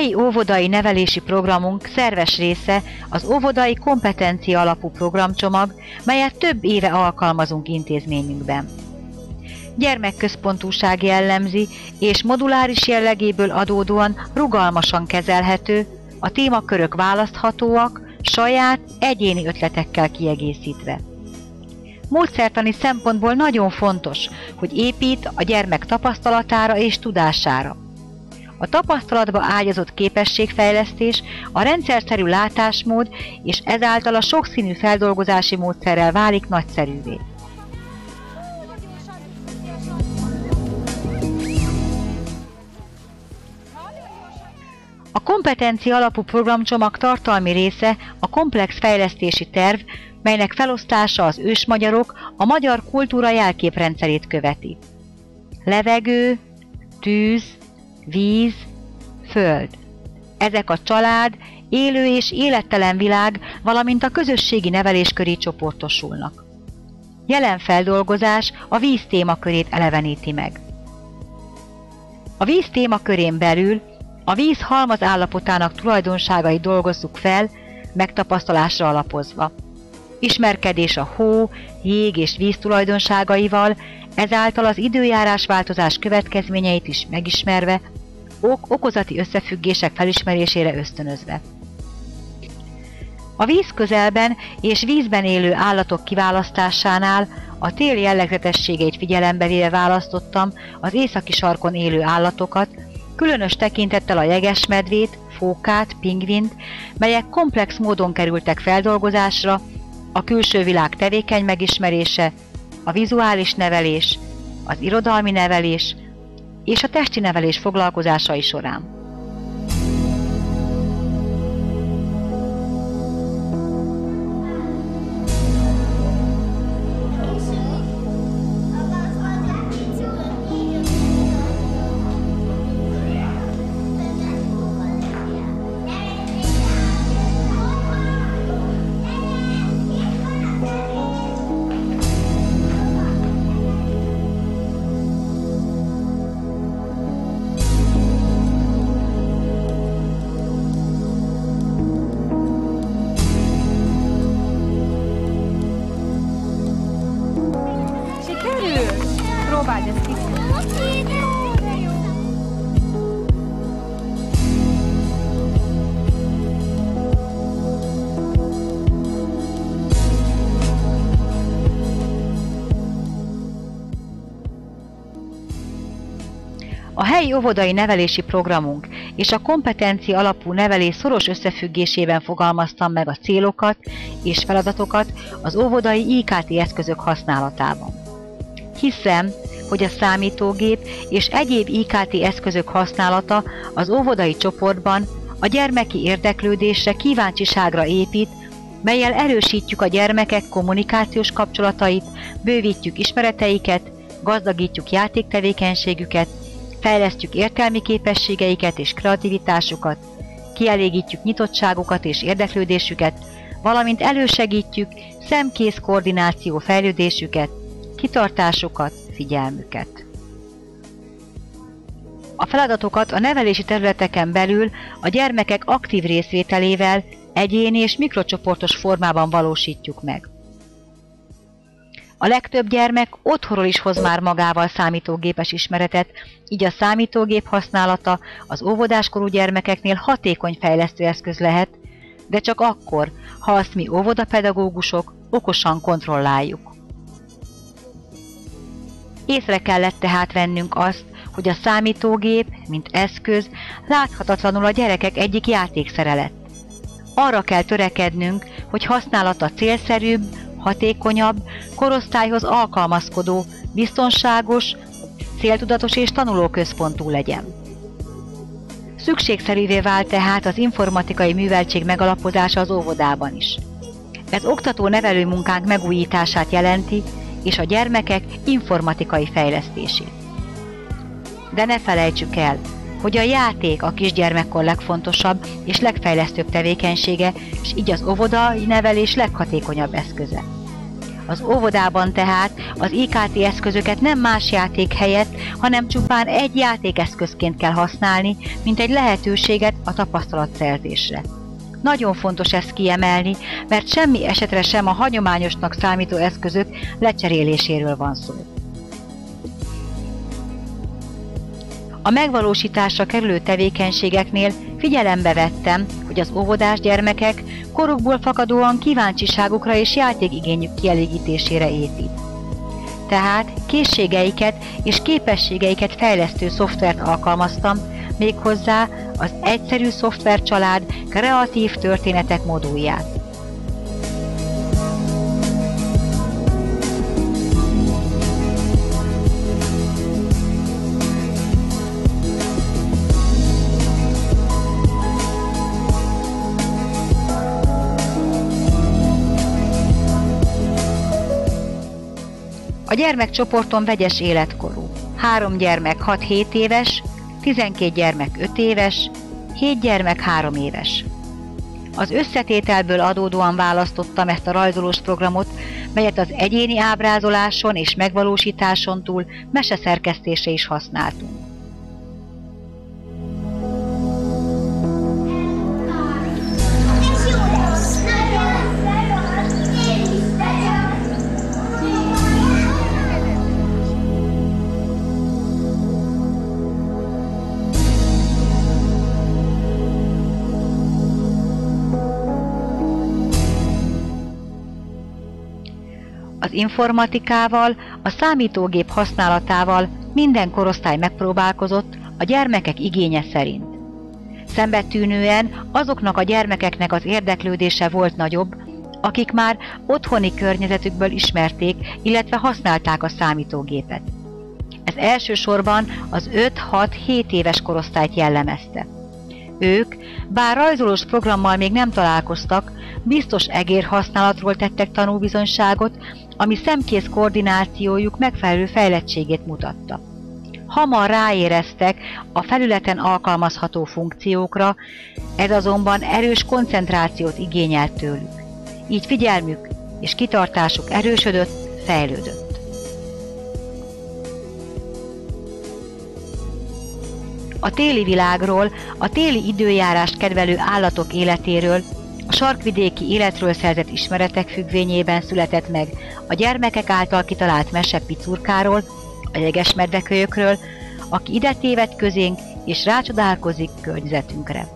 helyi óvodai nevelési programunk szerves része az óvodai kompetencia alapú programcsomag, melyet több éve alkalmazunk intézményünkben. Gyermekközpontúság jellemzi, és moduláris jellegéből adódóan rugalmasan kezelhető, a témakörök választhatóak, saját, egyéni ötletekkel kiegészítve. Módszertani szempontból nagyon fontos, hogy épít a gyermek tapasztalatára és tudására. A tapasztalatba ágyazott képességfejlesztés, a rendszerszerű látásmód és ezáltal a sokszínű feldolgozási módszerrel válik nagyszerűvé. A kompetencia alapú programcsomag tartalmi része a komplex fejlesztési terv, melynek felosztása az ősmagyarok a magyar kultúra jelképrendszerét követi. Levegő, tűz, víz, föld. Ezek a család, élő és élettelen világ, valamint a közösségi nevelés köré csoportosulnak. Jelen feldolgozás a víz témakörét eleveníti meg. A víz témakörén belül a víz halmaz állapotának tulajdonságait dolgozzuk fel, megtapasztalásra alapozva. Ismerkedés a hó, jég és víz tulajdonságaival, ezáltal az időjárás változás következményeit is megismerve, okozati összefüggések felismerésére ösztönözve. A víz közelben és vízben élő állatok kiválasztásánál a tél jellegzetességeit figyelembe véve választottam az északi sarkon élő állatokat, különös tekintettel a jegesmedvét, fókát, pingvint, melyek komplex módon kerültek feldolgozásra, a külső világ tevékeny megismerése, a vizuális nevelés, az irodalmi nevelés és a testi nevelés foglalkozásai során. Próbáld ezt vissza. A helyi óvodai nevelési programunk és a kompetencia alapú nevelés szoros összefüggésében fogalmaztam meg a célokat és feladatokat az óvodai IKT eszközök használatában. Hiszem, hogy a számítógép és egyéb IKT eszközök használata az óvodai csoportban a gyermeki érdeklődésre, kíváncsiságra épít, mellyel erősítjük a gyermekek kommunikációs kapcsolatait, bővítjük ismereteiket, gazdagítjuk játéktevékenységüket, fejlesztjük értelmi képességeiket és kreativitásukat, kielégítjük nyitottságukat és érdeklődésüket, valamint elősegítjük szemkész koordináció fejlődésüket, kitartásukat, figyelmüket. A feladatokat a nevelési területeken belül a gyermekek aktív részvételével egyéni és mikrocsoportos formában valósítjuk meg. A legtöbb gyermek otthonról is hoz már magával számítógépes ismeretet, így a számítógép használata az óvodáskorú gyermekeknél hatékony fejlesztőeszköz lehet, de csak akkor, ha azt mi óvodapedagógusok okosan kontrolláljuk. Észre kellett tehát vennünk azt, hogy a számítógép, mint eszköz, láthatatlanul a gyerekek egyik játékszere lett. Arra kell törekednünk, hogy használata célszerűbb, hatékonyabb, korosztályhoz alkalmazkodó, biztonságos, céltudatos és tanulóközpontú legyen. Szükségszerűvé vált tehát az informatikai műveltség megalapozása az óvodában is. Ez oktató-nevelő munkánk megújítását jelenti, és a gyermekek informatikai fejlesztését. De ne felejtsük el, hogy a játék a kisgyermekkor legfontosabb és legfejlesztőbb tevékenysége, és így az óvodai nevelés leghatékonyabb eszköze. Az óvodában tehát az IKT eszközöket nem más játék helyett, hanem csupán egy játékeszközként kell használni, mint egy lehetőséget a tapasztalatszerzésre. Nagyon fontos ezt kiemelni, mert semmi esetre sem a hagyományosnak számító eszközök lecseréléséről van szó. A megvalósításra kerülő tevékenységeknél figyelembe vettem, hogy az óvodás gyermekek korukból fakadóan kíváncsiságukra és játékigényük kielégítésére épít. Tehát készségeiket és képességeiket fejlesztő szoftvert alkalmaztam, méghozzá az Egyszerű Szoftvercsalád kreatív történetek modulját. A gyermekcsoporton vegyes életkorú. 3 gyermek 6-7 éves, 12 gyermek 5 éves, 7 gyermek 3 éves. Az összetételből adódóan választottam ezt a rajzolós programot, melyet az egyéni ábrázoláson és megvalósításon túl meseszerkesztésre is használtunk. Az informatikával, a számítógép használatával minden korosztály megpróbálkozott a gyermekek igénye szerint. Szembetűnően azoknak a gyermekeknek az érdeklődése volt nagyobb, akik már otthoni környezetükből ismerték, illetve használták a számítógépet. Ez elsősorban az 5-6-7 éves korosztályt jellemezte. Ők, bár rajzolós programmal még nem találkoztak, biztos egérhasználatról tettek tanúbizonyságot, ami szemkész koordinációjuk megfelelő fejlettségét mutatta. Hamar ráéreztek a felületen alkalmazható funkciókra, ez azonban erős koncentrációt igényelt tőlük. Így figyelmük és kitartásuk erősödött, fejlődött. A téli világról, a téli időjárást kedvelő állatok életéről, a sarkvidéki életről szerzett ismeretek függvényében született meg a gyermekek által kitalált mese Picurkáról, a jegesmedvekölyökről, aki ide téved közénk és rácsodálkozik környezetünkre.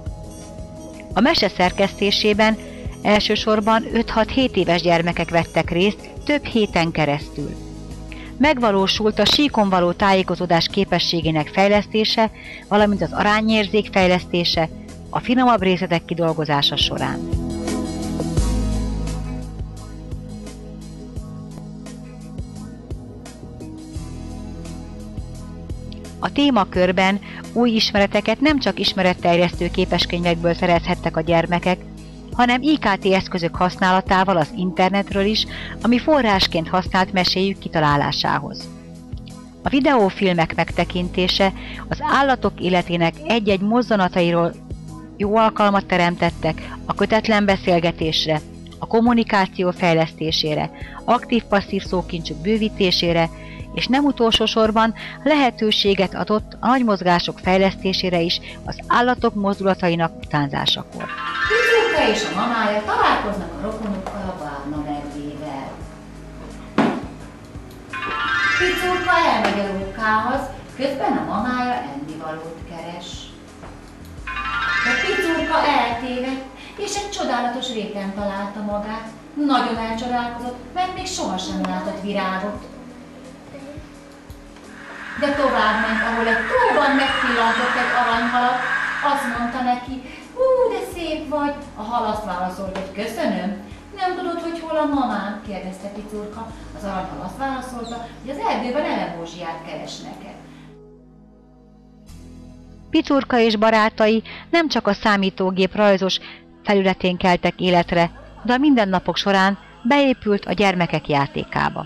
A mese szerkesztésében elsősorban 5-6-7 éves gyermekek vettek részt több héten keresztül. Megvalósult a síkon való tájékozódás képességének fejlesztése, valamint az arányérzék fejlesztése a finomabb részletek kidolgozása során. A témakörben új ismereteket nem csak ismeretterjesztő képeskönyvekből szerezhettek a gyermekek, hanem IKT eszközök használatával az internetről is, ami forrásként használt meséjük kitalálásához. A videófilmek megtekintése az állatok életének egy-egy mozzanatairól jó alkalmat teremtettek a kötetlen beszélgetésre, a kommunikáció fejlesztésére, aktív-passzív szókincsük bővítésére, és nem utolsó sorban lehetőséget adott a nagy mozgások fejlesztésére is az állatok mozdulatainak utánzásakor. Picurka és a mamája találkoznak a rokonukkal a barna medvével. Picurka elmegy a rókához, közben a mamája ennivalót keres. De Picurka eltévedt, és egy csodálatos réten találta magát. Nagyon elcsodálkozott, mert még sohasem látott virágot. De tovább ment, ahol egy tóban megpillantott egy aranyhalat, azt mondta neki, hú, de szép vagy. A hal azt válaszolt, hogy köszönöm. Nem tudod, hogy hol a mamám? Kérdezte Picurka. Az aranyhal azt válaszolta, hogy az erdőben elevózsiát keres neked. Picurka és barátai nem csak a számítógép rajzos felületén keltek életre, de a mindennapok során beépült a gyermekek játékába.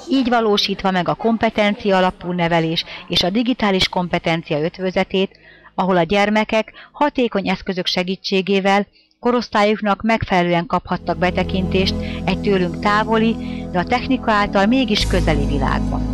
Így valósítva meg a kompetencia alapú nevelés és a digitális kompetencia ötvözetét, ahol a gyermekek hatékony eszközök segítségével Korosztályuknak megfelelően kaphattak betekintést egy tőlünk távoli, de a technika által mégis közeli világba.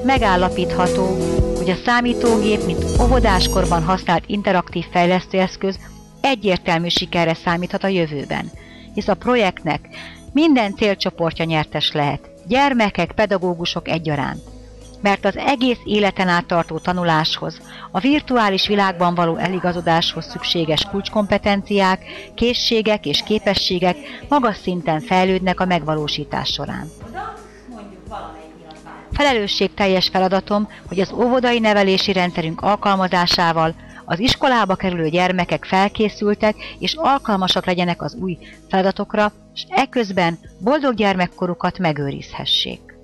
Megállapítható, hogy a számítógép, mint óvodáskorban használt interaktív fejlesztőeszköz egyértelmű sikerre számíthat a jövőben, hisz a projektnek minden célcsoportja nyertes lehet, gyermekek, pedagógusok egyaránt. Mert az egész életen át tartó tanuláshoz, a virtuális világban való eligazodáshoz szükséges kulcskompetenciák, készségek és képességek magas szinten fejlődnek a megvalósítás során. Felelősségteljes feladatom, hogy az óvodai nevelési rendszerünk alkalmazásával az iskolába kerülő gyermekek felkészültek és alkalmasak legyenek az új feladatokra, és eközben boldog gyermekkorukat megőrizhessék.